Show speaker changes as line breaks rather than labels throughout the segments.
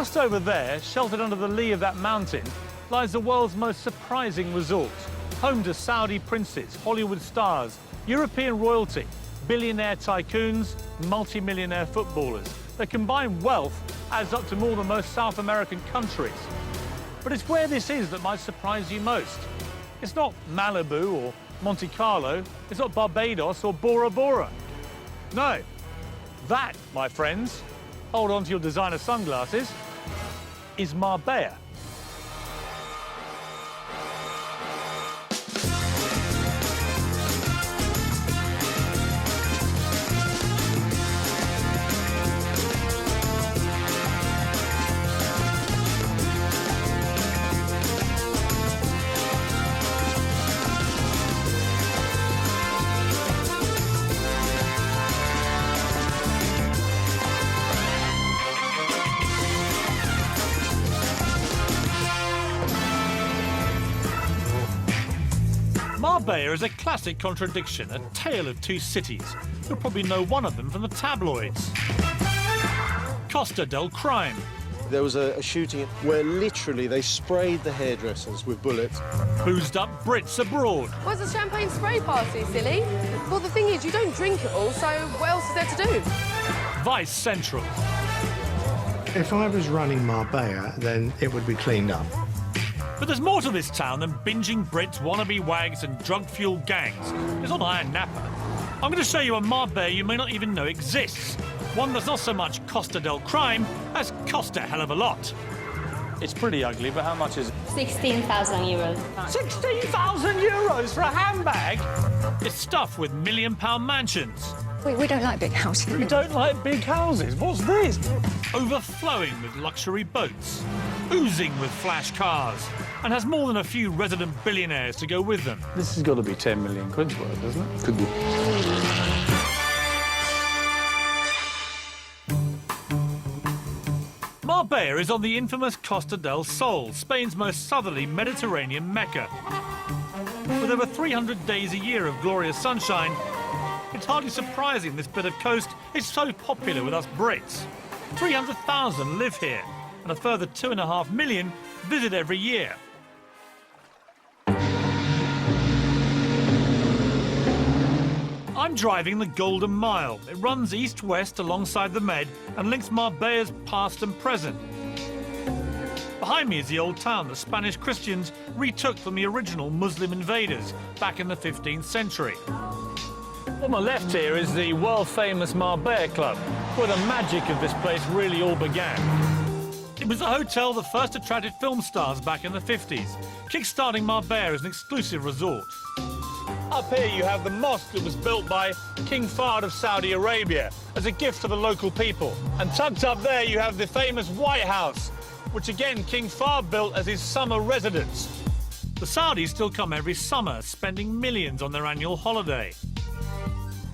Just over there, sheltered under the lee of that mountain, lies the world's most surprising resort, home to Saudi princes, Hollywood stars, European royalty, billionaire tycoons, multi-millionaire footballers. Their combined wealth adds up to more than most South American countries. But it's where this is that might surprise you most. It's not Malibu or Monte Carlo. It's not Barbados or Bora Bora. No. That, my friends, hold on to your designer sunglasses, is Marbella. Marbella is a classic contradiction, a tale of two cities. You'll probably know one of them from the tabloids. Costa del Crime.
There was a shooting where literally they sprayed the hairdressers with bullets.
Boozed up Brits abroad.
Where's the champagne spray party, silly? Well, the thing is, you don't drink it all, so what else is there to do?
Vice Central.
If I was running Marbella, then it would be cleaned up.
But there's more to this town than binging Brits, wannabe wags and drug-fueled gangs. It's not Iron Napa. I'm going to show you a Marbella you may not even know exists. One that's not so much Costa del Crime as cost a hell of a lot. It's pretty ugly, but how much is it?
16,000 euros.
16,000 euros for a handbag? It's stuffed with million-pound mansions.
We don't like big houses.
You don't like big houses? What's this? Overflowing with luxury boats, oozing with flash cars, and has more than a few resident billionaires to go with them. This has got to be 10 million quid's worth, doesn't it? Could be. Marbella is on the infamous Costa del Sol, Spain's most southerly Mediterranean Mecca. With over 300 days a year of glorious sunshine, it's hardly surprising this bit of coast is so popular with us Brits. 300,000 live here, and a further 2.5 million visit every year. I'm driving the Golden Mile. It runs east-west alongside the Med and links Marbella's past and present. Behind me is the old town the Spanish Christians retook from the original Muslim invaders back in the 15th century. On my left here is the world-famous Marbella Club, where the magic of this place really all began. It was the hotel that first attracted film stars back in the 50s, kick-starting Marbella as an exclusive resort. Up here you have the mosque that was built by King Fahd of Saudi Arabia as a gift to the local people. And tucked up there you have the famous White House, which again King Fahd built as his summer residence. The Saudis still come every summer, spending millions on their annual holiday.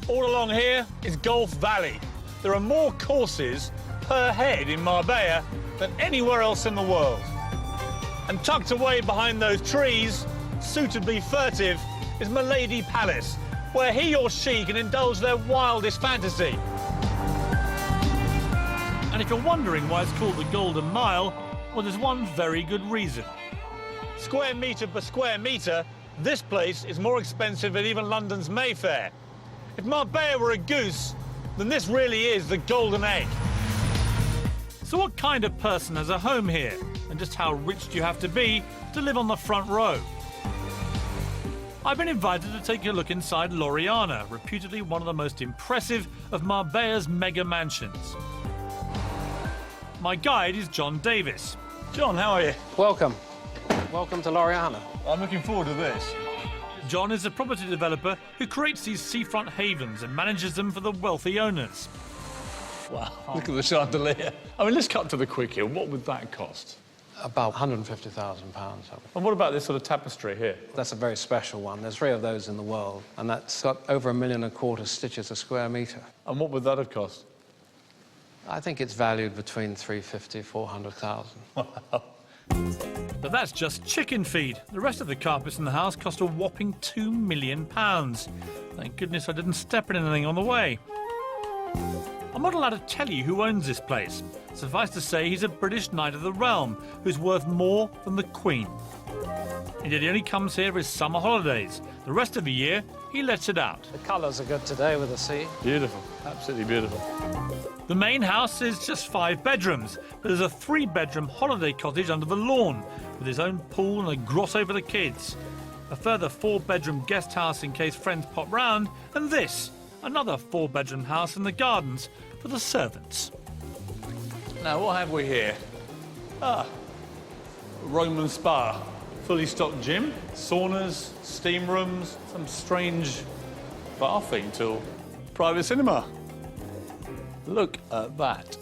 All along here is Gulf Valley. There are more courses per head in Marbella than anywhere else in the world. And tucked away behind those trees, suitably furtive, is Milady Palace, where he or she can indulge their wildest fantasy. And if you're wondering why it's called the Golden Mile, well, there's one very good reason. Square metre per square metre, this place is more expensive than even London's Mayfair. If Marbella were a goose, then this really is the golden egg. So what kind of person has a home here? And just how rich do you have to be to live on the front row? I've been invited to take a look inside L'Oriana, reputedly one of the most impressive of Marbella's mega mansions. My guide is John Davis. John, how are you?
Welcome. Welcome to L'Oriana.
I'm looking forward to this. John is a property developer who creates these seafront havens and manages them for the wealthy owners. Wow, look at the chandelier. I mean, let's cut to the quick here. What would that cost?
About £150,000.
And what about this sort of tapestry here?
That's a very special one. There's 3 of those in the world, and that's got over 1.25 million stitches a square metre.
And what would that have cost?
I think it's valued between 350,000 400,000.
Wow. But that's just chicken feed. The rest of the carpets in the house cost a whopping £2 million. Thank goodness I didn't step in anything on the way. I'm not allowed to tell you who owns this place. Suffice to say, he's a British Knight of the Realm who's worth more than the Queen. And yet he only comes here for his summer holidays. The rest of the year, he lets it out.
The colours are good today with the sea.
Beautiful, absolutely beautiful.
The main house is just 5 bedrooms, but there's a 3-bedroom holiday cottage under the lawn with his own pool and a grotto for the kids. A further 4-bedroom guest house in case friends pop round, and this, another 4-bedroom house in the gardens for the servants.
Now, what have we here? Roman spa. Fully stocked gym, saunas, steam rooms, some strange bathing tool. Private cinema. Look at that.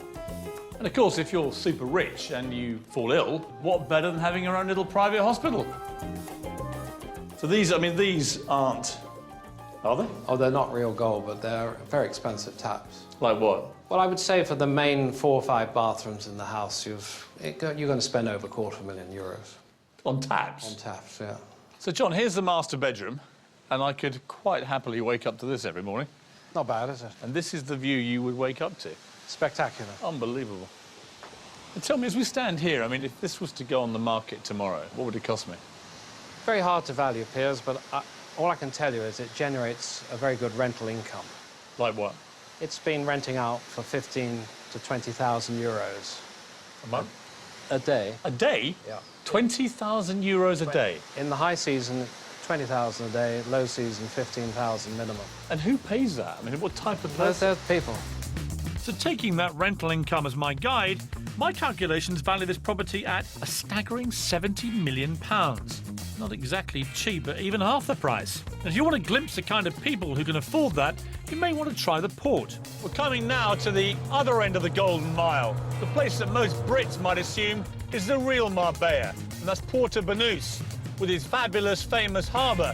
And of course, if you're super rich and you fall ill, what better than having your own little private hospital? So these aren't, are they?
Oh, they're not real gold, but they're very expensive taps.
Like what?
Well, I would say for the main 4 or 5 bathrooms in the house, you're going to spend over €250,000.
On taps?
On taps, yeah.
So, John, here's the master bedroom, and I could quite happily wake up to this every morning.
Not bad, is it?
And this is the view you would wake up to.
Spectacular.
Unbelievable. And tell me, as we stand here, I mean, if this was to go on the market tomorrow, what would it cost me?
Very hard to value, Piers, but all I can tell you is it generates a very good rental income.
Like what?
It's been renting out for 15 to 20,000 euros.
A month?
A day.
A day?
Yeah.
20,000 euros a day?
In the high season, 20,000 a day, low season, 15,000 minimum.
And who pays that? I mean, what type of person?
Those people.
So taking that rental income as my guide, my calculations value this property at a staggering £70 million. Not exactly cheap at even half the price. And if you want to glimpse the kind of people who can afford that, you may want to try the port. We're coming now to the other end of the Golden Mile, the place that most Brits might assume is the real Marbella, and that's Porto Banús, with its fabulous, famous harbour.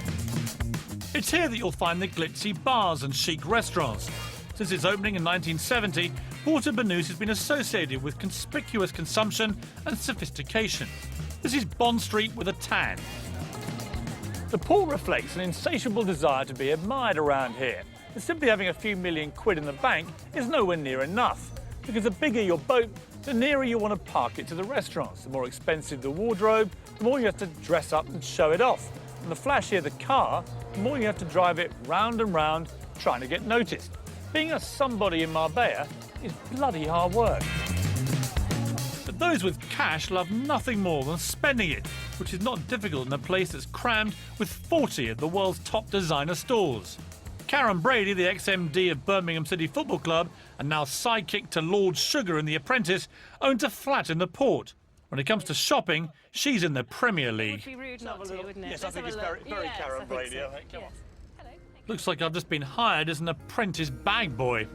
It's here that you'll find the glitzy bars and chic restaurants. Since its opening in 1970, Porto Banús has been associated with conspicuous consumption and sophistication. This is Bond Street with a tan. The port reflects an insatiable desire to be admired around here. And simply having a few million quid in the bank is nowhere near enough, because the bigger your boat, the nearer you want to park it to the restaurants. The more expensive the wardrobe, the more you have to dress up and show it off. And the flashier the car, the more you have to drive it round and round, trying to get noticed. Being a somebody in Marbella is bloody hard work. But those with cash love nothing more than spending it, which is not difficult in a place that's crammed with 40 of the world's top designer stores. Karen Brady, the ex-MD of Birmingham City Football Club and now sidekick to Lord Sugar in The Apprentice, owns a flat in the port. When it comes to shopping, she's in the Premier League.
It would be rude not to, wouldn't it?
Yes, I think it's very
Yes,
Karen
I think
Brady.
so.
I think. Come on.
Hello.
Looks like I've just been hired as an apprentice bag boy.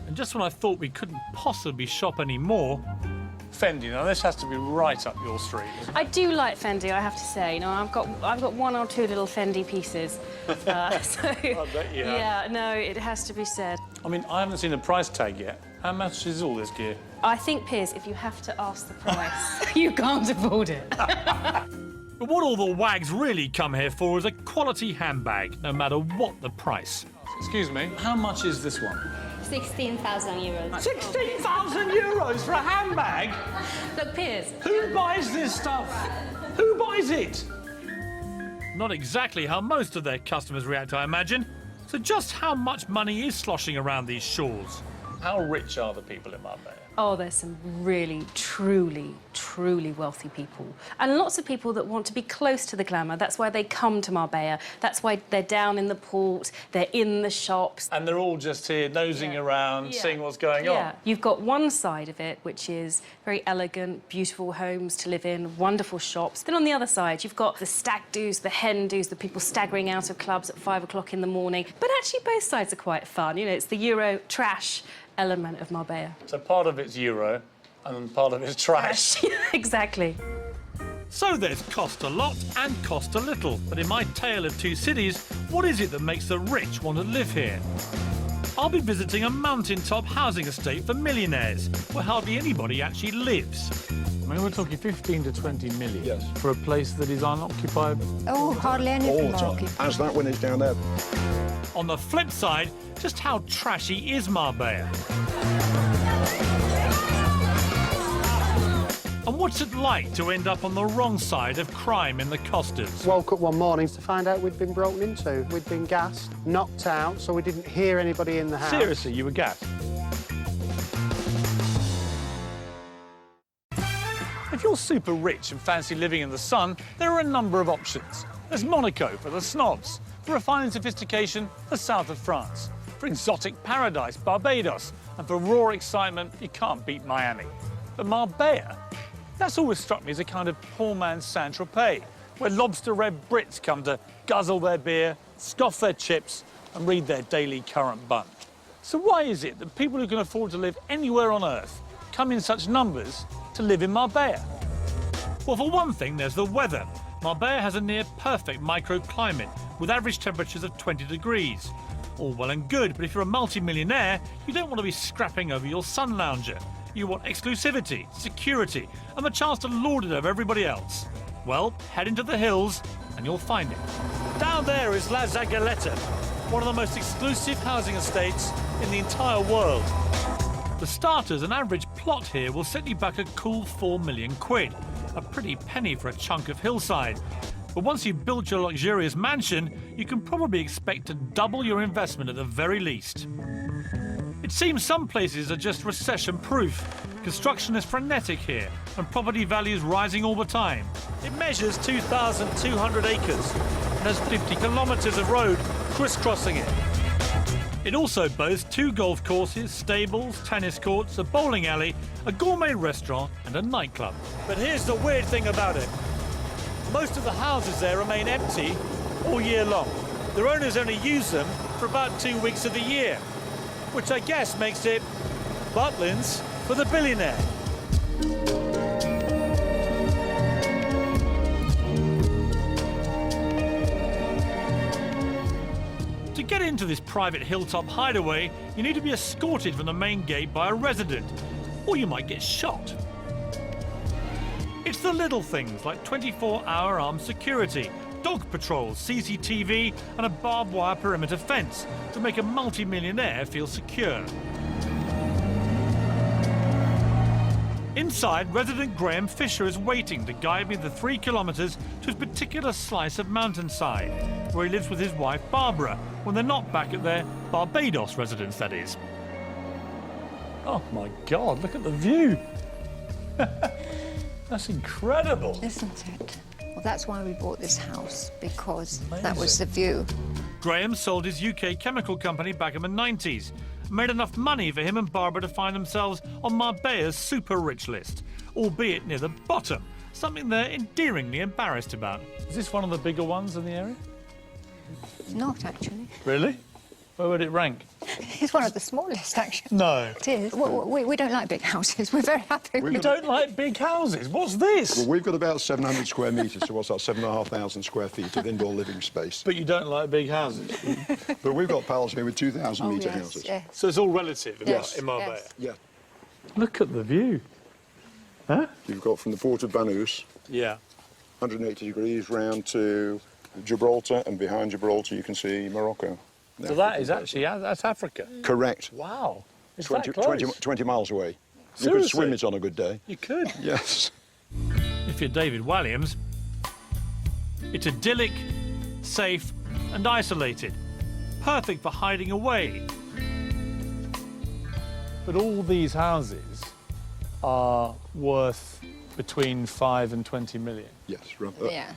And just when I thought we couldn't possibly shop any more,
Fendi, now this has to be right up your street, isn't it?
I do like Fendi, I have to say. You know, I've got 1 or 2 little Fendi pieces. So,
I bet you have.
yeah, no, it has to be said.
I mean, I haven't seen a price tag yet. How much is all this gear?
I think, Piers, if you have to ask the price, you can't afford it.
but what all the wags really come here for is a quality handbag, no matter what the price.
Excuse me, how much is this one?
16,000 euros.
16,000 euros for a handbag?
Look, Piers.
Who buys this stuff? Who buys it? Not exactly how most of their customers react, I imagine. So just how much money is sloshing around these shores?
How rich are the people in Marbella?
Oh, there's some really, truly, truly wealthy people. And lots of people that want to be close to the glamour. That's why they come to Marbella. That's why they're down in the port, they're in the shops.
And they're all just here nosing around, seeing what's going on.
You've got one side of it, which is very elegant, beautiful homes to live in, wonderful shops. Then on the other side, you've got the stag do's, the hen do's, the people staggering out of clubs at 5 o'clock in the morning. But actually, both sides are quite fun. You know, it's the Euro trash element of Marbella.
So part of it's Euro and part of it's trash.
Exactly.
So there's cost a lot and cost a little. But in my tale of 2 cities, what is it that makes the rich want to live here? I'll be visiting a mountaintop housing estate for millionaires, where hardly anybody actually lives.
I mean, we're talking 15 to 20 million
Yes.
for a place that is unoccupied.
Oh, hardly any
All
of
the
them are
time.
occupied.
As that one is down there.
On the flip side, just how trashy is Marbella? And what's it like to end up on the wrong side of crime in the Costas?
Woke up one morning to find out we'd been broken into. We'd been gassed, knocked out, so we didn't hear anybody in the house.
Seriously, you were gassed? If you're super rich and fancy living in the sun, there are a number of options. There's Monaco for the snobs, for refined sophistication, the south of France, for exotic paradise, Barbados, and for raw excitement, you can't beat Miami. But Marbella, that's always struck me as a kind of poor man's Saint-Tropez, where lobster-red Brits come to guzzle their beer, scoff their chips, and read their daily current bun. So why is it that people who can afford to live anywhere on Earth come in such numbers to live in Marbella?
Well, for one thing, there's the weather. Marbella has a near-perfect microclimate, with average temperatures of 20 degrees. All well and good, but if you're a multi-millionaire, you don't want to be scrapping over your sun lounger. You want exclusivity, security, and the chance to lord it over everybody else. Well, head into the hills, and you'll find it. Down there is La Zagaleta, one of the most exclusive housing estates in the entire world. For starters, an average plot here will set you back a cool 4 million quid. A pretty penny for a chunk of hillside. But once you've built your luxurious mansion, you can probably expect to double your investment at the very least. It seems some places are just recession-proof. Construction is frenetic here, and property values rising all the time. It measures 2,200 acres and has 50 kilometres of road crisscrossing it. It also boasts 2 golf courses, stables, tennis courts, a bowling alley, a gourmet restaurant and a nightclub. But here's the weird thing about it. Most of the houses there remain empty all year long. Their owners only use them for about 2 weeks of the year, which I guess makes it Butlins for the billionaire. To get into this private hilltop hideaway, you need to be escorted from the main gate by a resident, or you might get shot. It's the little things like 24-hour armed security, dog patrols, CCTV, and a barbed wire perimeter fence to make a multi-millionaire feel secure. Inside, resident Graham Fisher is waiting to guide me the 3 kilometres to his particular slice of mountainside, where he lives with his wife Barbara, when they're not back at their Barbados residence, that is. Oh my God, look at the view. That's incredible.
Isn't it? Well, that's why we bought this house, because that was the view.
Graham sold his UK chemical company back in the 90s. Made enough money for him and Barbara to find themselves on Marbella's super rich list, albeit near the bottom, something they're endearingly embarrassed about.
Is this one of the bigger ones in the area?
Not, actually.
Really? Where would it rank?
It's one of the smallest, actually.
No.
It is. We don't like big houses. We're very happy.
You don't like big houses? What's this?
Well, we've got about 700 square metres, so what's that, 7,500 square feet of indoor living space.
But you don't like big houses?
But we've got pals here with 2,000
Oh,
metre
yes,
houses.
yes.
So it's all relative
Yes.
in Marbella?
Yes.
Yeah.
Look at the view. Huh?
You've got from the port of Banús,
Yeah.
180 degrees round to Gibraltar, and behind Gibraltar you can see Morocco.
So that is actually, that's Africa?
Correct.
Wow. It's
20,
that close.
20 miles away. You could
Seriously?
swim it on a good day.
You could.
Yes.
If you're David Walliams, it's idyllic, safe and isolated. Perfect for hiding away.
But all these houses are worth between 5 and 20 million.
Yes.
Yeah.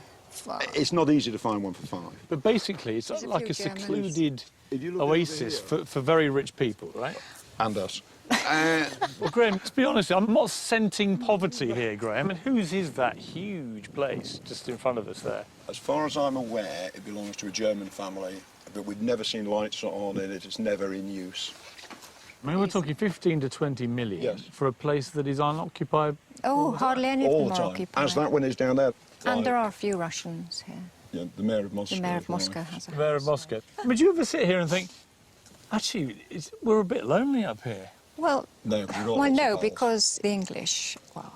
Wow.
It's not easy to find one for 5.
But basically, it's
There's a
like
few
a
Germans.
secluded
If you look over
oasis
here-
for very rich people, right?
And us.
Well, Graham, to be honest, I'm not scenting poverty here, Graham. And whose is that huge place just in front of us there?
As far as I'm aware, it belongs to a German family, but we've never seen lights on it. It's never in use.
I mean, we're talking 15 to 20 million
Yes.
for a place that is unoccupied.
Oh, hardly any of
All
them
the
are
time.
occupied.
As that one is down there.
And there are a few Russians here.
Yeah, the mayor of Moscow.
The mayor of
as well.
Moscow has a house.
Mayor of Moscow. I mean, do you ever sit here and think, actually, we're a bit lonely up here?
Well,
No, 'cause we've got
well,
lots of
no,
pals.
because the English, well,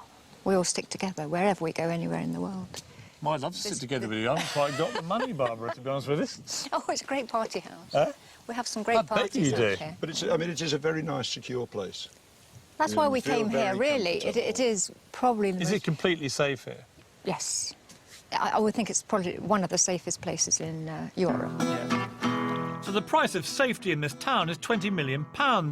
we all stick together wherever we go, anywhere in the world.
Well, I'd love to sit together with you. I haven't quite got the money, Barbara, to be honest with you.
Oh, it's a great party house.
Huh?
We have some great
I bet
parties
you do.
out here.
But it's, I mean, it is a very nice, secure place.
That's why we
feel
came here,
very
really.
comfortable.
It is probably the
Is
most...
it completely safe here?
Yes. I would think it's probably one of the safest places in Europe.
So the price of safety in this town is £20 million,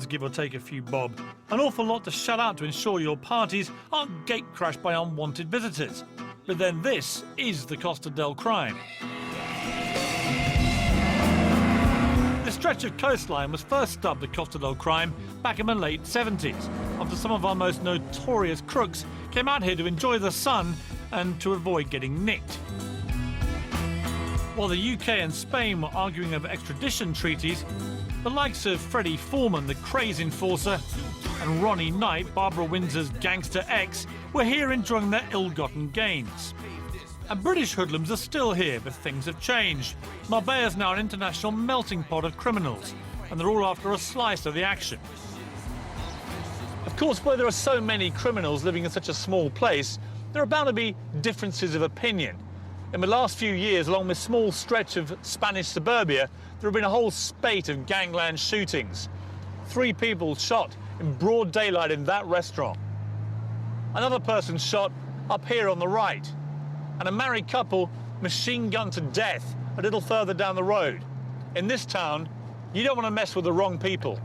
give or take a few bob. An awful lot to shell out to ensure your parties aren't gate-crashed by unwanted visitors. But then this is the Costa del Crime. The stretch of coastline was first dubbed the Costa del Crime back in the late 70s, after some of our most notorious crooks came out here to enjoy the sun and to avoid getting nicked. While the UK and Spain were arguing over extradition treaties, the likes of Freddie Foreman, the craze enforcer, and Ronnie Knight, Barbara Windsor's gangster ex, were here enjoying their ill-gotten gains. And British hoodlums are still here, but things have changed. Marbella is now an international melting pot of criminals, and they're all after a slice of the action. Of course, where there are so many criminals living in such a small place, there are bound to be differences of opinion. In the last few years, along this small stretch of Spanish suburbia, there have been a whole spate of gangland shootings. 3 people shot in broad daylight in that restaurant. Another person shot up here on the right. And a married couple machine-gunned to death a little further down the road. In this town, you don't want to mess with the wrong people.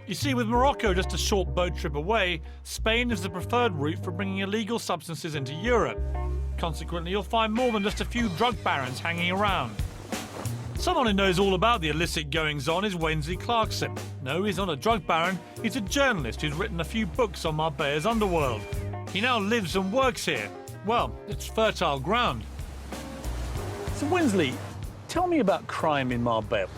You see, with Morocco just a short boat trip away, Spain is the preferred route for bringing illegal substances into Europe. Consequently, you'll find more than just a few drug barons hanging around. Someone who knows all about the illicit goings-on is Wensley Clarkson. No, he's not a drug baron, he's a journalist who's written a few books on Marbella's underworld. He now lives and works here. Well, it's fertile ground. So, Wensley, tell me about crime in Marbella.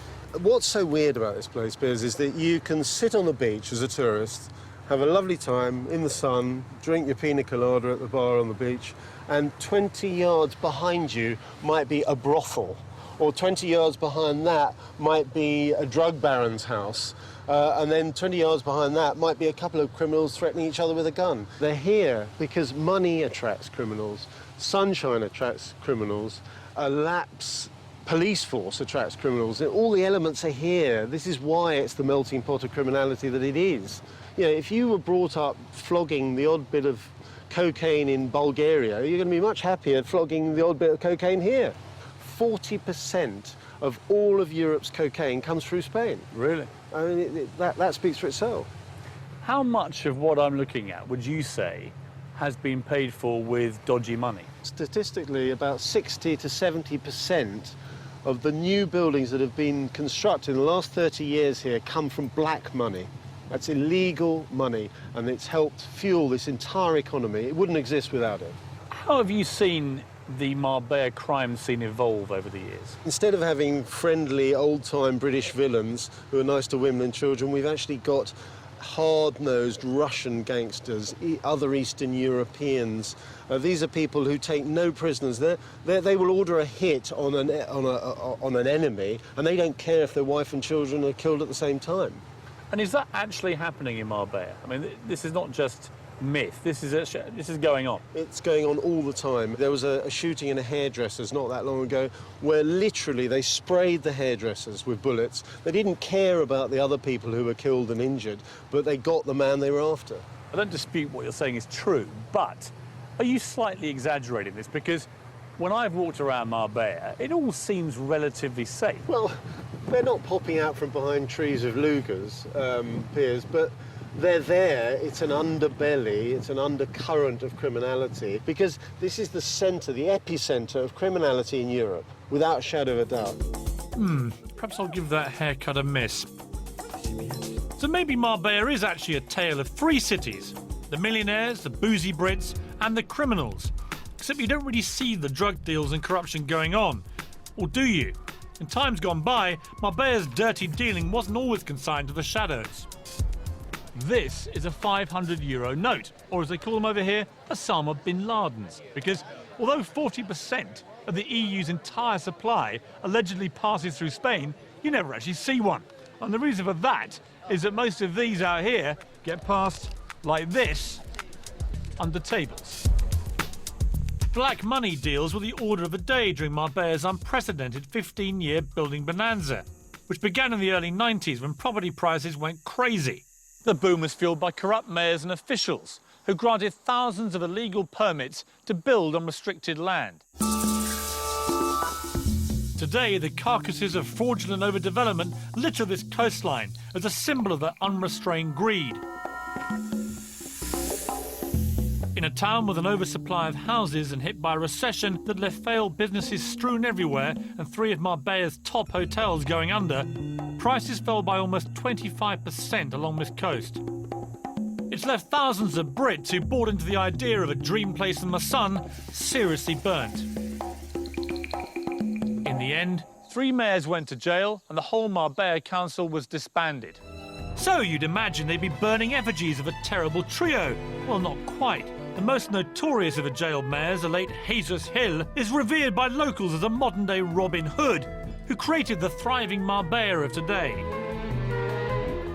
What's so weird about this place, Piers, is that you can sit on the beach as a tourist, have a lovely time in the sun, drink your pina colada at the bar on the beach, and 20 yards behind you might be a brothel, or 20 yards behind that might be a drug baron's house, and then 20 yards behind that might be a couple of criminals threatening each other with a gun. They're here because money attracts criminals, sunshine attracts criminals, a lapse police force attracts criminals. All the elements are here. This is why it's the melting pot of criminality that it is. You know, if you were brought up flogging the odd bit of cocaine in Bulgaria, you're going to be much happier flogging the odd bit of cocaine here. 40% of all of Europe's cocaine comes through Spain.
Really?
I mean, that speaks for itself.
How much of what I'm looking at would you say has been paid for with dodgy money?
Statistically, about 60 to 70% of the new buildings that have been constructed in the last 30 years here come from black money. That's illegal money, and it's helped fuel this entire economy. It wouldn't exist without it.
How have you seen the Marbella crime scene evolve over the years?
Instead of having friendly, old-time British villains who are nice to women and children, we've actually got hard-nosed Russian gangsters, other Eastern Europeans. These are people who take no prisoners. They will order a hit on an enemy, and they don't care if their wife and children are killed at the same time.
And is that actually happening in Marbella? I mean, this is not just myth. This is going on.
It's going on all the time. There was a shooting in a hairdresser's not that long ago where literally they sprayed the hairdressers with bullets. They didn't care about the other people who were killed and injured, but they got the man they were after.
I don't dispute what you're saying is true, but are you slightly exaggerating this? Because when I've walked around Marbella, it all seems relatively safe.
Well, they're not popping out from behind trees of Lugers, Piers, but they're there. It's an underbelly, it's an undercurrent of criminality, because this is the centre, the epicentre of criminality in Europe, without a shadow of a doubt.
Perhaps I'll give that haircut a miss. So maybe Marbella is actually a tale of 3 cities: the millionaires, the boozy Brits, and the criminals. Except you don't really see the drug deals and corruption going on. Or do you? In times gone by, Marbella's dirty dealing wasn't always consigned to the shadows. This is a €500 note, or as they call them over here, Osama bin Laden's. Because although 40% of the EU's entire supply allegedly passes through Spain, you never actually see one. And the reason for that is that most of these out here get passed like this, under tables. Black money deals were the order of the day during Marbella's unprecedented 15-year building bonanza, which began in the early 90s when property prices went crazy. The boom was fueled by corrupt mayors and officials who granted thousands of illegal permits to build on restricted land. Today, the carcasses of fraudulent overdevelopment litter this coastline as a symbol of their unrestrained greed. In a town with an oversupply of houses and hit by a recession that left failed businesses strewn everywhere and 3 of Marbella's top hotels going under, prices fell by almost 25% along this coast. It's left thousands of Brits who bought into the idea of a dream place in the sun seriously burnt. In the end, 3 mayors went to jail and the whole Marbella council was disbanded. So you'd imagine they'd be burning effigies of a terrible trio. Well, not quite. The most notorious of the jailed mayors, the late Jesus Hill, is revered by locals as a modern-day Robin Hood, who created the thriving Marbella of today.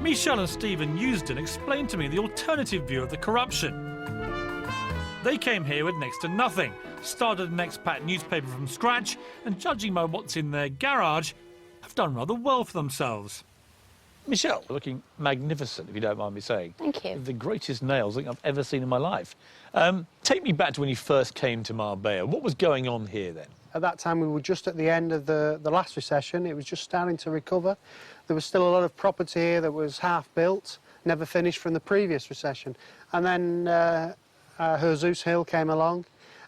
Michelle and Stephen Eusden explained to me the alternative view of the corruption. They came here with next to nothing, started an expat newspaper from scratch, and judging by what's in their garage, have done rather well for themselves. Michelle, looking magnificent, if you don't mind me saying.
Thank you.
The greatest nails I think I've ever seen in my life. Take me back to when you first came to Marbella. What was going on here then?
At that time, we were just at the end of the last recession. It was just starting to recover. There was still a lot of property here that was half-built, never finished from the previous recession. And then Jesus Hill came along,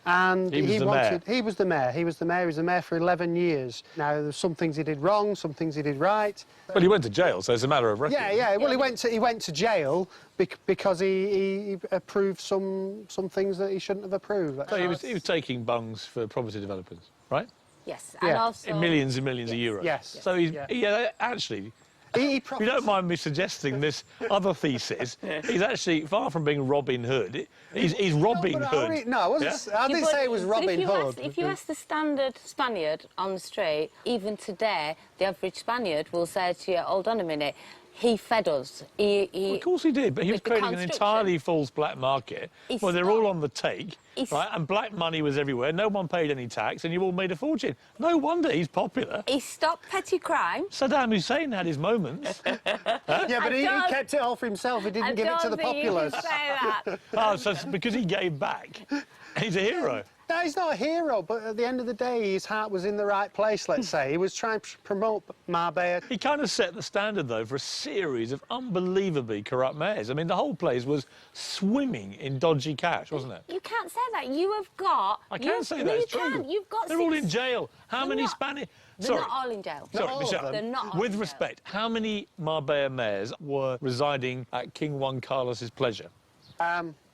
and
he was the mayor.
He was the mayor. He was the mayor for 11 years. Now, there's some things he did wrong, some things he did right.
Well, he went to jail, so it's a matter of record.
Yeah. Well, he went to jail because he approved some things that he shouldn't have approved.
So he was taking bungs for property developers, right?
Yes,
Yeah.
and also...
In millions and millions of euros.
Yes.
So actually... If you don't mind me suggesting this other thesis, he's actually far from being Robin Hood. He's Robbing Hood.
No, I wasn't.
Yeah?
I didn't say it was Robin Hood.
If you ask the standard Spaniard on the street, even today, the average Spaniard will say to you, hold on a minute, he fed us.
Well, of course he did, but he was creating an entirely false black market where they're all on the take, right? And black money was everywhere. No one paid any tax, and you all made a fortune. No wonder he's popular.
He stopped petty crime.
Saddam Hussein had his moments.
Yeah, but he kept it all for himself. He didn't give it to the populace.
You can say that.
Oh, so it's because he gave back. He's a hero.
No, he's not a hero, but at the end of the day, his heart was in the right place, let's say. He was trying to promote Marbella.
He kind of set the standard, though, for a series of unbelievably corrupt mayors. I mean, the whole place was swimming in dodgy cash, wasn't it?
You can't say that. You have got...
I can't say that, it's true.
You've got...
They're all in jail. How many Spanish...
They're not all in jail.
Sorry, Michelle.
They're not all
With
in jail.
respect, how many Marbella mayors were residing at King Juan Carlos's pleasure?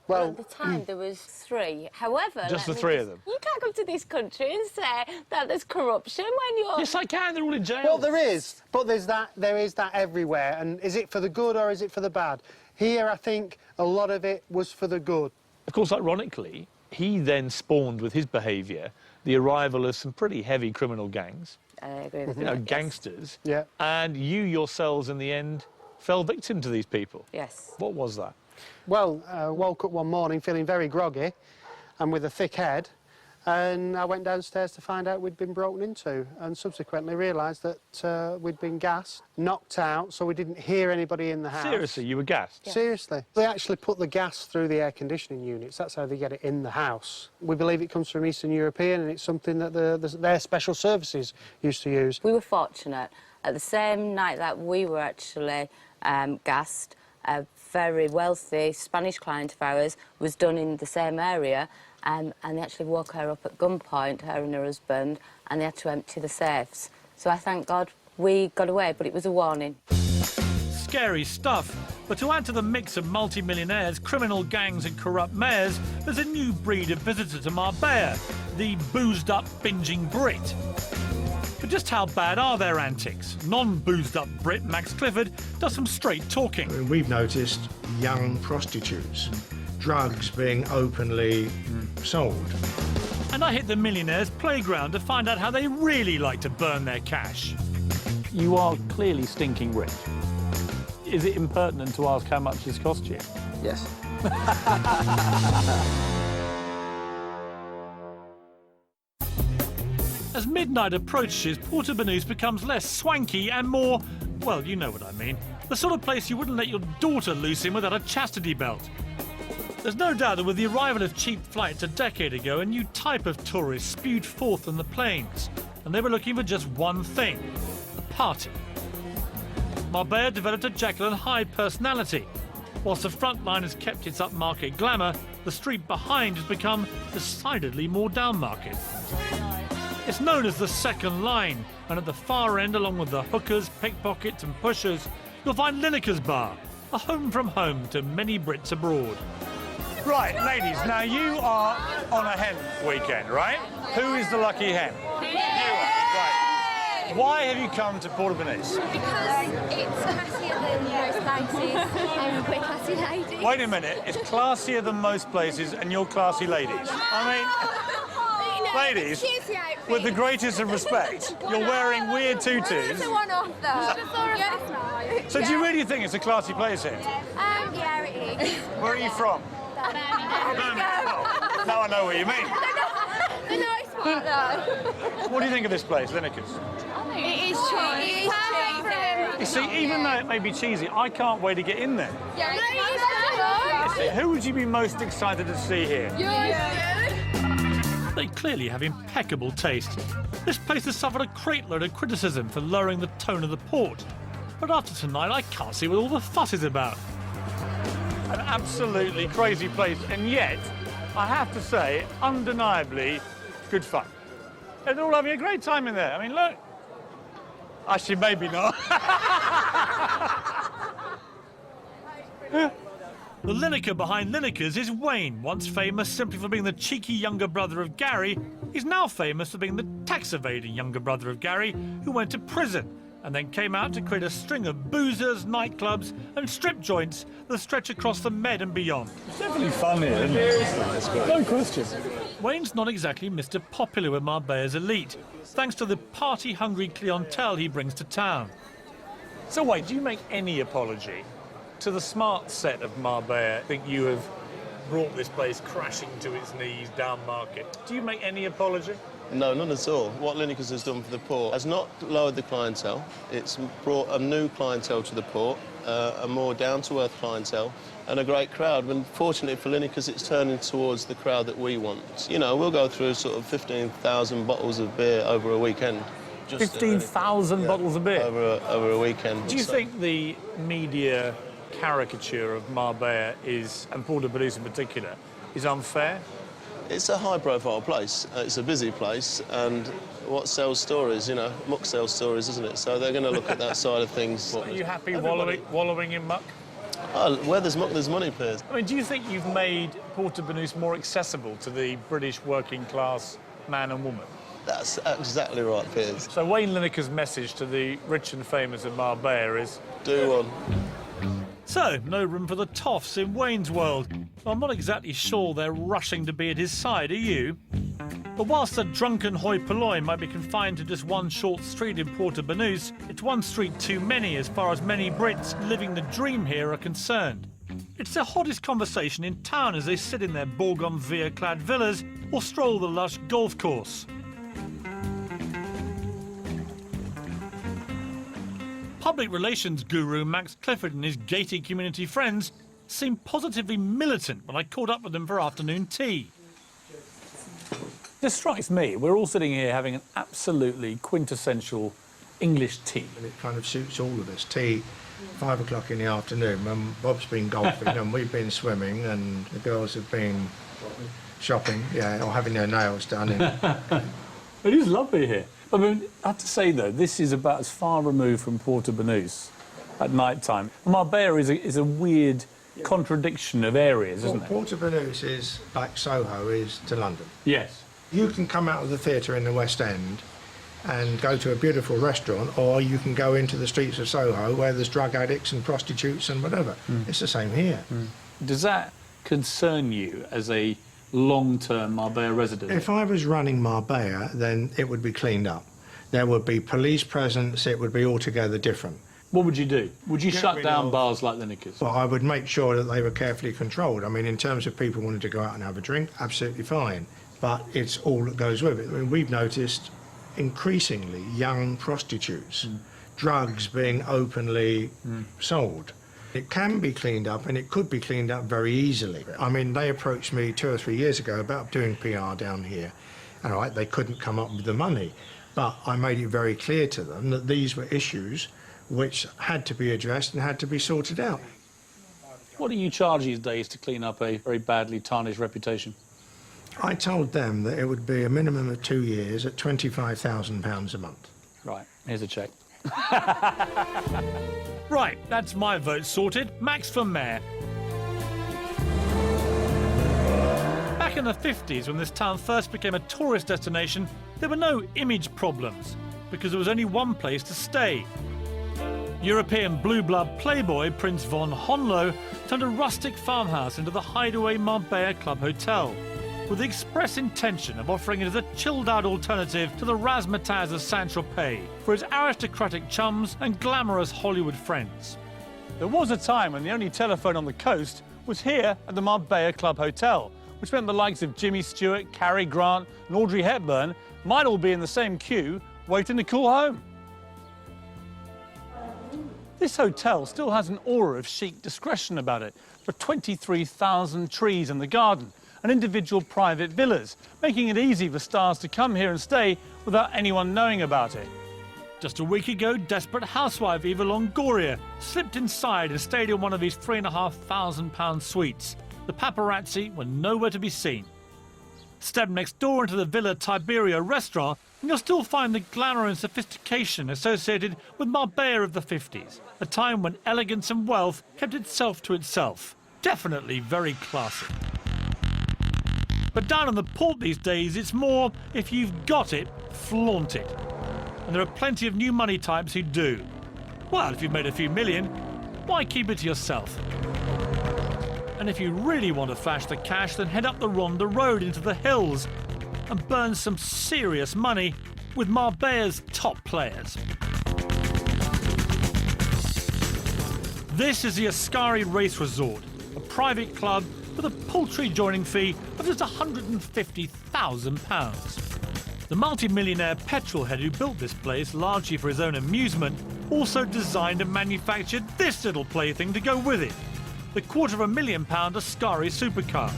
Well,
at the time, there was 3. However...
Just the 3 of them?
You can't come to this country and say that there's corruption when you're...
Yes, I can. They're all in jail.
Well, there is, but there is that everywhere. And is it for the good or is it for the bad? Here, I think a lot of it was for the good.
Of course, ironically, he then spawned with his behaviour the arrival of some pretty heavy criminal gangs.
I agree with
you. Know, gangsters.
Yeah.
And you yourselves, in the end, fell victim to these people.
Yes.
What was that?
Well, I woke up one morning feeling very groggy and with a thick head, and I went downstairs to find out we'd been broken into, and subsequently realised that we'd been gassed, knocked out, so we didn't hear anybody in the house.
Seriously, you were gassed?
Yeah. Seriously. They actually put the gas through the air conditioning units. That's how they get it in the house. We believe it comes from Eastern European, and it's something that their special services used to use.
We were fortunate. At the same night that we were actually gassed, a very wealthy Spanish client of ours was done in the same area, and they actually woke her up at gunpoint, her and her husband, and they had to empty the safes. So I thank God we got away, but it was a warning.
Scary stuff. But to add to the mix of multi-millionaires, criminal gangs and corrupt mayors, there's a new breed of visitor to Marbella, the boozed-up, binging Brit. But just how bad are their antics? Non-boozed-up Brit Max Clifford does some straight talking.
We've noticed young prostitutes, drugs being openly sold.
And I hit the millionaires' playground to find out how they really like to burn their cash. You are clearly stinking rich. Is it impertinent to ask how much this cost you?
Yes.
As midnight approaches, Porto Banús becomes less swanky and more, well, you know what I mean. The sort of place you wouldn't let your daughter loose in without a chastity belt. There's no doubt that with the arrival of cheap flights a decade ago, a new type of tourist spewed forth on the plains, and they were looking for just one thing: a party. Marbella developed a Jekyll and Hyde personality. Whilst the front line has kept its upmarket glamour, the street behind has become decidedly more downmarket. It's known as the second line, and at the far end, along with the hookers, pickpockets and pushers, you'll find Lineker's Bar, a home from home to many Brits abroad.
Right, ladies, now you are on a hen weekend, right? Who is the lucky hen? You are, right. Why have you come to Porto Banús?
Because it's classier than most places and we're classy ladies.
Wait a minute, it's classier than most places and you're classy ladies. I mean, ladies, with the greatest of respect, you're wearing weird tutus.
It's a one-off though.
So do you really think it's a classy place here?
Yeah, it is.
Where are you from? Now I know what you mean.
The nice part though.
What do you think of this place, Lineker's?
It is true. It is perfect.
You see, even though it may be cheesy, I can't wait to get in there.
Yeah,
Who would you be most excited to see here?
They clearly have impeccable taste. This place has suffered a crate load of criticism for lowering the tone of the port. But after tonight, I can't see what all the fuss is about.
An absolutely crazy place, and yet, I have to say, undeniably good fun. They're all having a great time in there. I mean, look. Actually, maybe not.
The Lineker behind Lineker's is Wayne, once famous simply for being the cheeky younger brother of Gary. He's now famous for being the tax-evading younger brother of Gary, who went to prison and then came out to create a string of boozers, nightclubs and strip joints that stretch across the Med and beyond.
It's definitely fun here, isn't it? No question.
Wayne's not exactly Mr. Popular with Marbella's elite, thanks to the party-hungry clientele he brings to town.
So wait, do you make any apology to the smart set of Marbella? I think you have brought this place crashing to its knees down market. Do you make any apology?
No, not at all. What Lineker's has done for the port has not lowered the clientele. It's brought a new clientele to the port, a more down-to-earth clientele, and a great crowd. And fortunately for Lineker's, it's turning towards the crowd that we want. You know, we'll go through sort of 15,000 bottles of beer over a weekend.
15,000 bottles of beer?
Over a weekend.
Do you think the media caricature of Marbella is, and Porto Banús in particular, is unfair?
It's a high-profile place. It's a busy place, and what sells stories, you know, muck sells stories, isn't it? So they're going to look at that side of things.
Are you happy wallowing in muck?
Oh, where there's muck, there's money, Piers.
I mean, do you think you've made Porto Banús more accessible to the British working-class man and woman?
That's exactly right, Piers.
So Wayne Lineker's message to the rich and famous of Marbella is...
Do one.
So, no room for the toffs in Wayne's world. I'm not exactly sure they're rushing to be at his side, are you? But whilst the drunken hoi polloi might be confined to just one short street in Porto Banús, it's one street too many as far as many Brits living the dream here are concerned. It's the hottest conversation in town as they sit in their bougainvillea-clad villas or stroll the lush golf course. Public relations guru Max Clifford and his gated community friends seemed positively militant when I caught up with them for afternoon tea.
This strikes me, we're all sitting here having an absolutely quintessential English tea.
And it kind of suits all of us. Tea, 5 o'clock in the afternoon, when Bob's been golfing and we've been swimming and the girls have been shopping, yeah, or having their nails done.
It is lovely here. I mean, I have to say, though, this is about as far removed from Porto Banús at night time. Marbella is a weird contradiction of areas, isn't it?
Porto Banús is like Soho is to London.
Yes.
You can come out of the theatre in the West End and go to a beautiful restaurant, or you can go into the streets of Soho where there's drug addicts and prostitutes and whatever. It's the same here.
Does that concern you as a long-term Marbella resident?
If I was running Marbella, then it would be cleaned up. There would be police presence, it would be altogether different.
What would you do? Would you
Get
shut
rid
down
of-
bars like Lineker's?
Well, I would make sure that they were carefully controlled. I mean, in terms of people wanting to go out and have a drink, absolutely fine. But it's all that goes with it. I mean, we've noticed increasingly young prostitutes, drugs being openly sold. It can be cleaned up, and it could be cleaned up very easily. I mean, they approached me 2 or 3 years ago about doing PR down here. And all right, they couldn't come up with the money. But I made it very clear to them that these were issues which had to be addressed and had to be sorted out.
What do you charge these days to clean up a very badly tarnished reputation?
I told them that it would be a minimum of 2 years at £25,000 a month.
Right, here's a cheque.
Right, that's my vote sorted. Max for mayor. Back in the 50s, when this town first became a tourist destination, there were no image problems, because there was only one place to stay. European blue-blood playboy Prince von Honlo turned a rustic farmhouse into the hideaway Marbella Club Hotel, with the express intention of offering it as a chilled-out alternative to the razzmatazz of Saint-Tropez for its aristocratic chums and glamorous Hollywood friends.
There was a time when the only telephone on the coast was here at the Marbella Club Hotel, which meant the likes of Jimmy Stewart, Cary Grant and Audrey Hepburn might all be in the same queue waiting to call home. This hotel still has an aura of chic discretion about it. There are 23,000 trees in the garden and individual private villas, making it easy for stars to come here and stay without anyone knowing about it.
Just a week ago, desperate housewife Eva Longoria slipped inside and stayed in one of these £3,500 suites. The paparazzi were nowhere to be seen. Step next door into the Villa Tiberia restaurant and you'll still find the glamour and sophistication associated with Marbella of the 50s, a time when elegance and wealth kept itself to itself. Definitely very classy. But down on the port these days, it's more, if you've got it, flaunt it. And there are plenty of new money types who do. Well, if you've made a few million, why keep it to yourself? And if you really want to flash the cash, then head up the Ronda Road into the hills and burn some serious money with Marbella's top players. This is the Ascari Race Resort, a private club with a paltry joining fee of just £150,000. The multi-millionaire petrolhead who built this place largely for his own amusement also designed and manufactured this little plaything to go with it, the £250,000 Ascari supercar.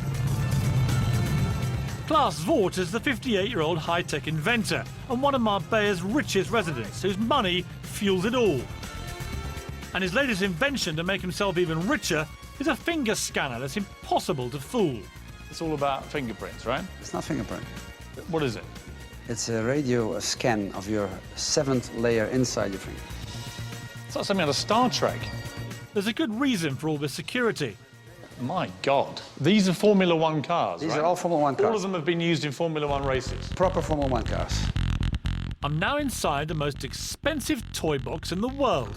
Klaus Vort is the 58-year-old high-tech inventor and one of Marbella's richest residents, whose money fuels it all. And his latest invention to make himself even richer is a finger scanner that's impossible to fool.
It's all about fingerprints, right?
It's not fingerprint.
What is it?
It's a radio scan of your 7th layer inside your finger.
It's like something out of Star Trek.
There's a good reason for all this security.
My God. These are Formula One cars,
These
right?
are all Formula One cars.
All of them have been used in Formula One races.
Proper Formula One cars.
I'm now inside the most expensive toy box in the world.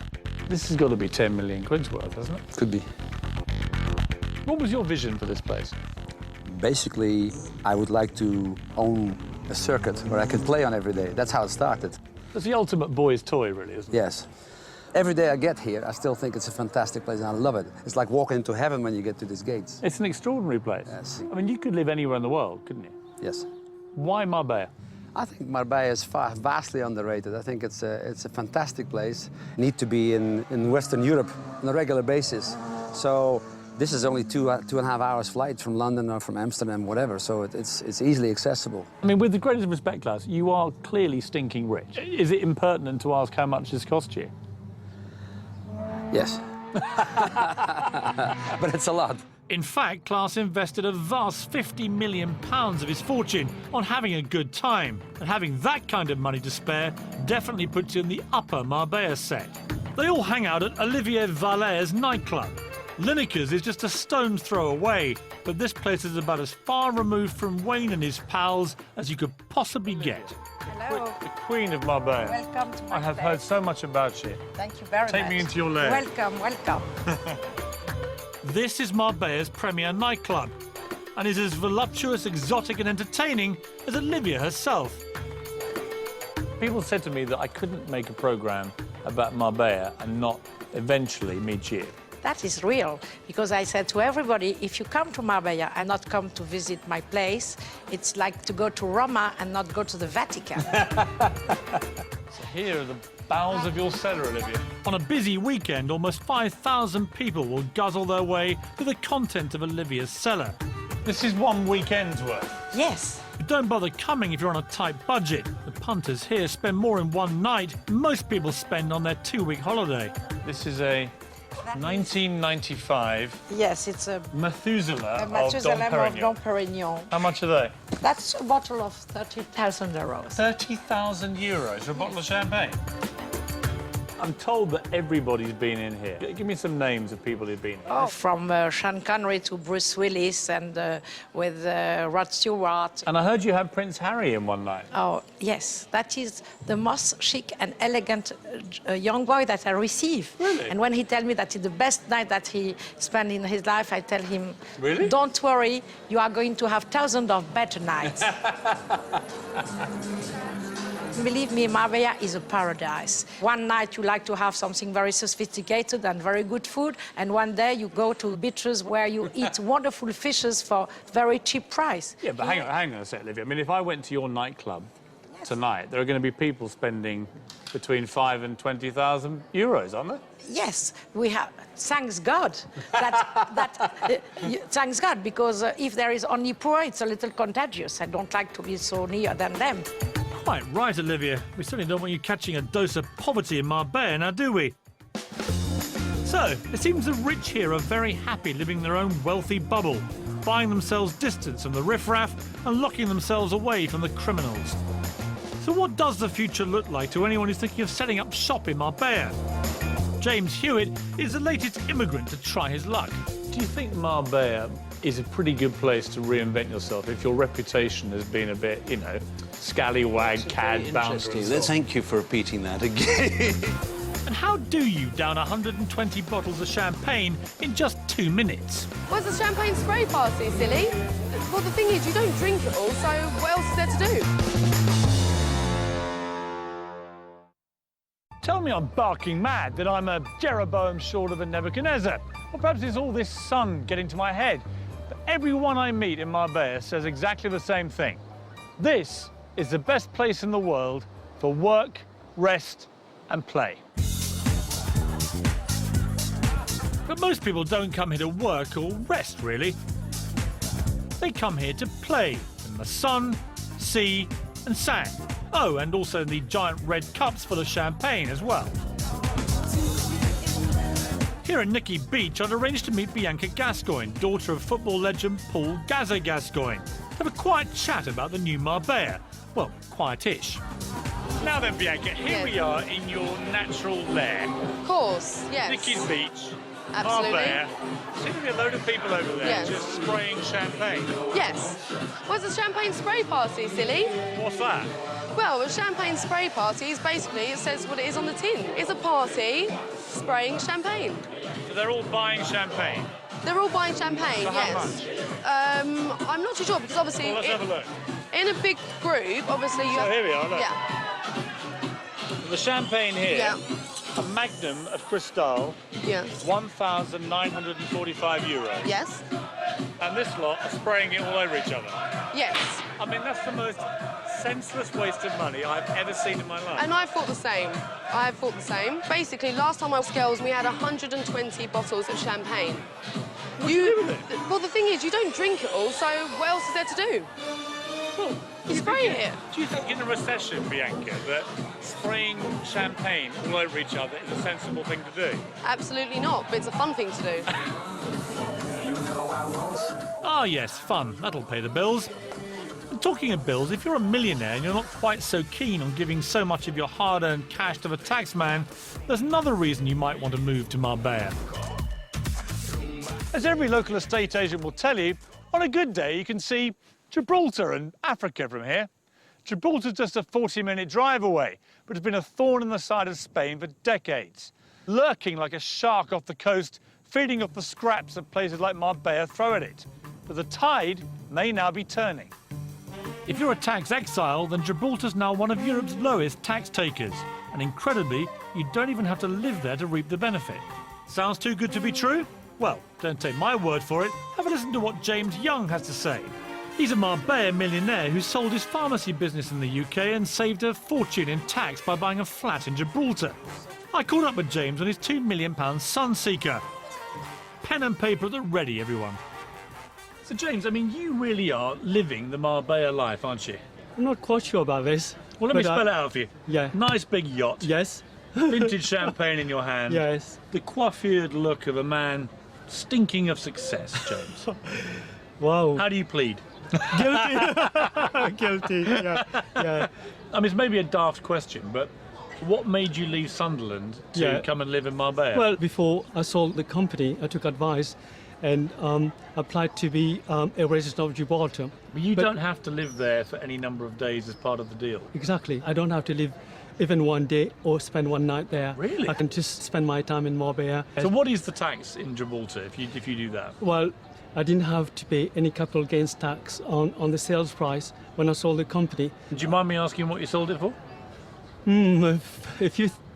This has got to be 10 million quid's worth, hasn't it?
Could be.
What was your vision for this place?
Basically, I would like to own a circuit where I could play on every day. That's how it started.
It's the ultimate boy's toy, really, isn't it?
Yes. Every day I get here, I still think it's a fantastic place and I love it. It's like walking into heaven when you get to these gates.
It's an extraordinary place.
Yes.
I mean, you could live anywhere in the world, couldn't you?
Yes.
Why Marbella?
I think Marbella is vastly underrated. I think it's a fantastic place. You need to be in Western Europe on a regular basis. So this is only 2.5 hours flight from London or from Amsterdam, whatever. So it's easily accessible.
I mean, with the greatest respect, Klaus, you are clearly stinking rich. Is it impertinent to ask how much this cost you?
Yes. But it's a lot.
In fact, Klaus invested a vast £50 million of his fortune on having a good time. And having that kind of money to spare definitely puts you in the upper Marbella set. They all hang out at Olivier Vallet's nightclub. Lineker's is just a stone's throw away, but this place is about as far removed from Wayne and his pals as you could possibly get.
Hello.
The Queen of Marbella.
Welcome to my
I have
place.
heard so much about you.
Thank you very much.
Take me into your lair.
Welcome, welcome.
This is Marbella's premier nightclub, and is as voluptuous, exotic and entertaining as Olivia herself.
People said to me that I couldn't make a programme about Marbella and not eventually mid-year.
That is real, because I said to everybody, if you come to Marbella and not come to visit my place, it's like to go to Roma and not go to the Vatican.
So here are the bowels of your cellar, Olivia.
On a busy weekend, almost 5,000 people will guzzle their way through the content of Olivia's cellar.
This is one weekend's worth.
Yes.
But don't bother coming if you're on a tight budget. The punters here spend more in one night than most people spend on their 2-week holiday.
This is a 1995
Yes, it's a
Methuselah
Methuselah
of Dom
of Dom Perignon.
How much are they?
That's a bottle of 30,000 euros.
30,000 euros for a bottle of champagne? I'm told that everybody's been in here. Give me some names of people who've been here.
Oh, from Sean Connery to Bruce Willis and with Rod Stewart.
And I heard you had Prince Harry in one night.
Oh, yes. That is the most chic and elegant young boy that I receive.
Really?
And when he tells me that it's the best night that he spent in his life, I tell him,
really?
Don't worry, you are going to have thousands of better nights. Believe me, Marbella is a paradise. One night you like to have something very sophisticated and very good food, and one day you go to beaches where you eat wonderful fishes for very cheap price.
Yeah, but hang on a sec, Olivia. I mean, if I went to your nightclub tonight, there are going to be people spending between 5,000 and 20,000 euros, aren't there?
Yes, we have. Thanks God. Thanks God, because if there is only poor, it's a little contagious. I don't like to be so near than them.
Quite right, Olivia. We certainly don't want you catching a dose of poverty in Marbella, now do we? So, it seems the rich here are very happy living their own wealthy bubble, buying themselves distance from the riffraff and locking themselves away from the criminals. So what does the future look like to anyone who's thinking of setting up shop in Marbella? James Hewitt is the latest immigrant to try his luck.
Do you think Marbella is a pretty good place to reinvent yourself if your reputation has been a bit, you know, scallywag, cad, bounder?
Thank you for repeating that again.
And how do you down 120 bottles of champagne in just 2 minutes?
Where's the champagne spray party, silly? Well, the thing is, you don't drink it all, so what else is there to do?
Tell me I'm barking mad, that I'm a Jeroboam short of a Nebuchadnezzar. Or perhaps it's all this sun getting to my head. But everyone I meet in Marbella says exactly the same thing. This is the best place in the world for work, rest and play. But most people don't come here to work or rest, really. They come here to play in the sun, sea and sand. Oh, and also the giant red cups full of champagne as well. Here at Nicky Beach, I'd arranged to meet Bianca Gascoigne, daughter of football legend Paul Gazza Gascoigne. Have a quiet chat about the new Marbella. Well, quiet-ish. Now then, Bianca, here we are in your natural lair.
Of course, yes.
Nicky's Beach,
Absolutely.
Marbella. Seem to be a load of people over there
Yes.
just spraying champagne.
Yes. Where's the champagne spray party, silly?
What's that?
Well, a champagne spray party is basically, it says what it is on the tin. It's a party spraying champagne.
So they're all buying champagne?
They're all buying champagne,
For how
yes. I'm not too sure, because obviously...
Well, let's have a look.
In a big group, obviously you
So
have...
here we are, look.
Yeah.
The champagne here,
Yeah.
a Magnum of Cristal,
Yeah.
1,945 euros.
Yes.
And this lot are spraying it all over each other.
Yes.
I mean, that's the most senseless waste of money I've ever seen in my life.
And I thought the same. I thought the same. Basically, last time I was girls, we had 120 bottles of champagne.
What do you do with it?
Well, the thing is, you don't drink it all, so what else is there to do?
Well,
you spray it.
Do you think in a recession, Bianca, that spraying champagne all over each other is a sensible thing to do?
Absolutely not, but it's a fun thing to do.
Ah, yes, fun. That'll pay the bills. And talking of bills, if you're a millionaire and you're not quite so keen on giving so much of your hard-earned cash to the taxman, there's another reason you might want to move to Marbella. As every local estate agent will tell you, on a good day you can see Gibraltar and Africa from here. Gibraltar's just a 40-minute drive away, but it's been a thorn in the side of Spain for decades, lurking like a shark off the coast, feeding off the scraps that places like Marbella throw at it. But the tide may now be turning. If you're a tax exile, then Gibraltar's now one of Europe's lowest tax takers, and And incredibly, you don't even have to live there to reap the benefit. Sounds too good to be true? Well, don't take my word for it. Have a listen to what James Young has to say. He's a Marbella millionaire who sold his pharmacy business in the UK and saved a fortune in tax by buying a flat in Gibraltar. I caught up with James on his £2 million Sunseeker. Pen and paper at the ready, everyone. So, James, I mean, you really are living the Marbella life, aren't you?
I'm not quite sure about this.
Well, let me spell it out for you.
Yeah.
Nice big yacht.
Yes.
Vintage champagne in your hand.
Yes.
The coiffured look of a man stinking of success, James.
Wow.
How do you plead?
Guilty. Guilty, yeah. Yeah.
I mean, it's maybe a daft question, but what made you leave Sunderland to come and live in Marbella?
Well, before I sold the company, I took advice and applied to be a resident of Gibraltar.
But you don't have to live there for any number of days as part of the deal.
Exactly. I don't have to live even one day or spend one night there.
Really?
I can just spend my time in Marbella.
So what is the tax in Gibraltar if you do that?
Well, I didn't have to pay any capital gains tax on the sales price when I sold the company.
Do you mind me asking what you sold it for?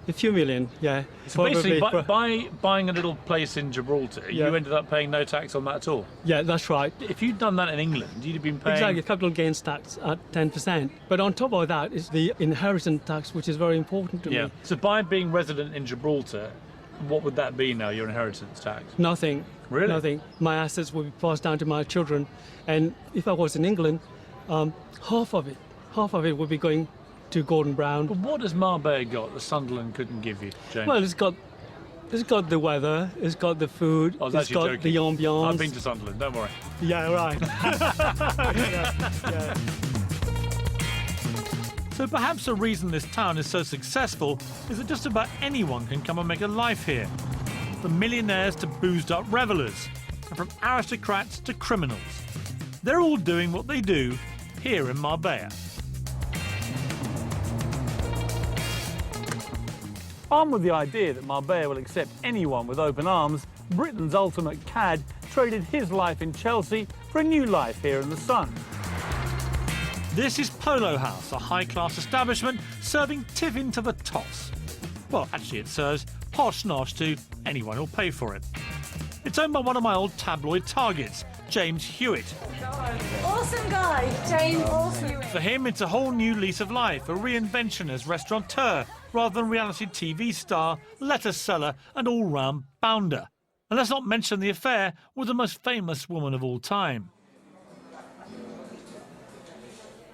A few million, yeah.
So basically, by buying a little place in Gibraltar, you ended up paying no tax on that at all?
Yeah, that's right.
If you'd done that in England, you'd have been paying...
Exactly, capital gains tax at 10%. But on top of that is the inheritance tax, which is very important to me.
So by being resident in Gibraltar, what would that be now, your inheritance tax?
Nothing.
Really?
Nothing. My assets would be passed down to my children. And if I was in England, half of it would be going to Gordon Brown.
But what has Marbella got that Sunderland couldn't give you, James?
Well, it's got the weather, it's got the food, it's got the ambiance.
I've been to Sunderland, don't worry.
Yeah, right. yeah.
So perhaps the reason this town is so successful is that just about anyone can come and make a life here. From millionaires to boozed-up revellers, and from aristocrats to criminals. They're all doing what they do here in Marbella. Armed with the idea that Marbella will accept anyone with open arms, Britain's ultimate cad traded his life in Chelsea for a new life here in the sun. This is Polo House, a high-class establishment serving tiffin to the toss. Well, actually, it serves posh nosh to anyone who'll pay for it. It's owned by one of my old tabloid targets, James Hewitt.
Awesome guy, James. Awesome.
For him, it's a whole new lease of life, a reinvention as restaurateur, rather than reality TV star, lettuce seller, and all-round bounder. And let's not mention the affair with the most famous woman of all time.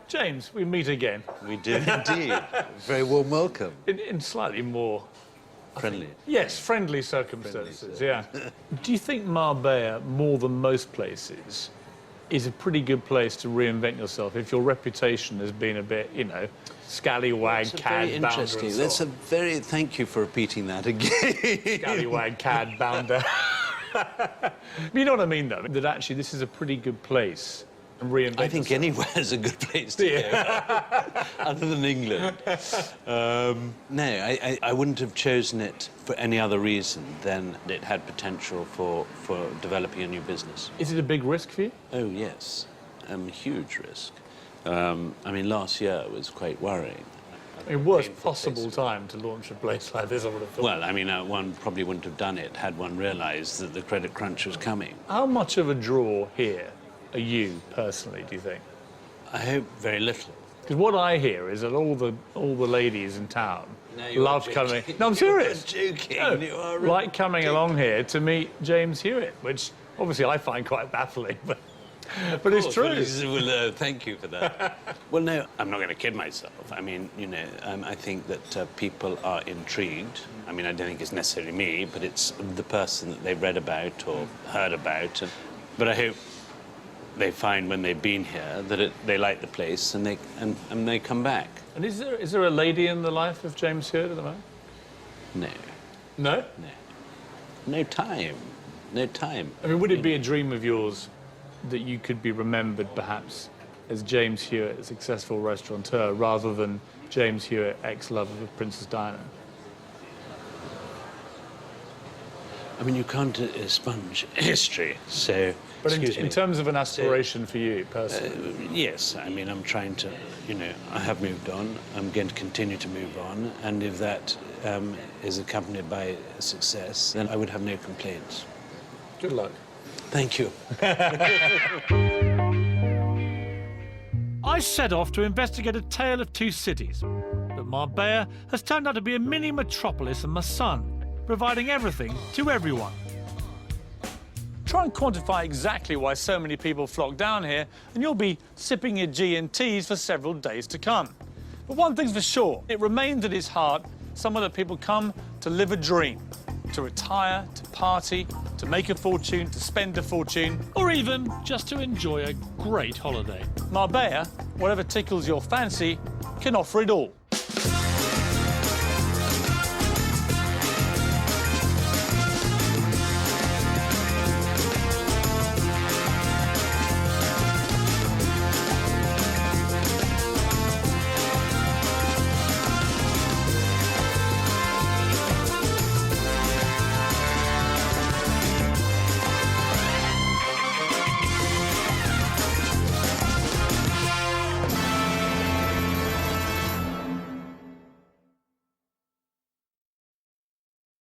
James, we meet again.
We do indeed. Very warm welcome.
In slightly more...
Friendly.
Yes, friendly circumstances, yeah. Do you think Marbella, more than most places, is a pretty good place to reinvent yourself if your reputation has been a bit, you know, scallywag,
That's
cad,
very
bounder
interesting.
and so
That's
on?
a very... Thank you for repeating that again.
Scallywag, cad, bounder. You know what I mean, though? That actually this is a pretty good place to reinvent
I think
yourself.
anywhere is a good place to go, other than England. No, I wouldn't have chosen it for any other reason than it had potential for developing a new business.
Is it a big risk for you?
Oh, yes. A huge risk. I mean, last year was quite worrying.
I mean, worst possible time to launch a place like this, I would have thought.
Well, I mean, one probably wouldn't have done it had one realised that the credit crunch was coming.
How much of a draw here are you, personally, do you think?
I hope very little.
Because what I hear is that all the ladies in town
No, you
love
are
coming...
joking.
No, I'm serious.
You are joking.
No,
You are
like coming along here to meet James Hewitt, which obviously I find quite baffling, but it's true.
Well, thank you for that. Well, no, I'm not going to kid myself. I mean, you know, I think that people are intrigued. I mean, I don't think it's necessarily me, but it's the person that they've read about or heard about. But I hope they find when they've been here that they like the place and they come back.
And is there a lady in the life of James Hewitt at the moment?
No.
No?
No. No time. No time.
I mean, would it be a dream of yours that you could be remembered, perhaps, as James Hewitt, a successful restaurateur, rather than James Hewitt, ex-lover of Princess Diana?
I mean, you can't expunge history, so...
But
excuse
in
me.
terms of an aspiration for you personally?
Yes, I mean, I'm trying to, you know, I have moved on. I'm going to continue to move on. And if that is accompanied by success, then I would have no complaints.
Good luck.
Thank you.
I set off to investigate a tale of two cities. But Marbella has turned out to be a mini metropolis in my son, providing everything to everyone. Try and quantify exactly why so many people flock down here, and you'll be sipping your G&Ts for several days to come. But one thing's for sure, it remains at its heart somewhere that people come to live a dream, to retire, to party, to make a fortune, to spend a fortune, or even just to enjoy a great holiday. Marbella, whatever tickles your fancy, can offer it all.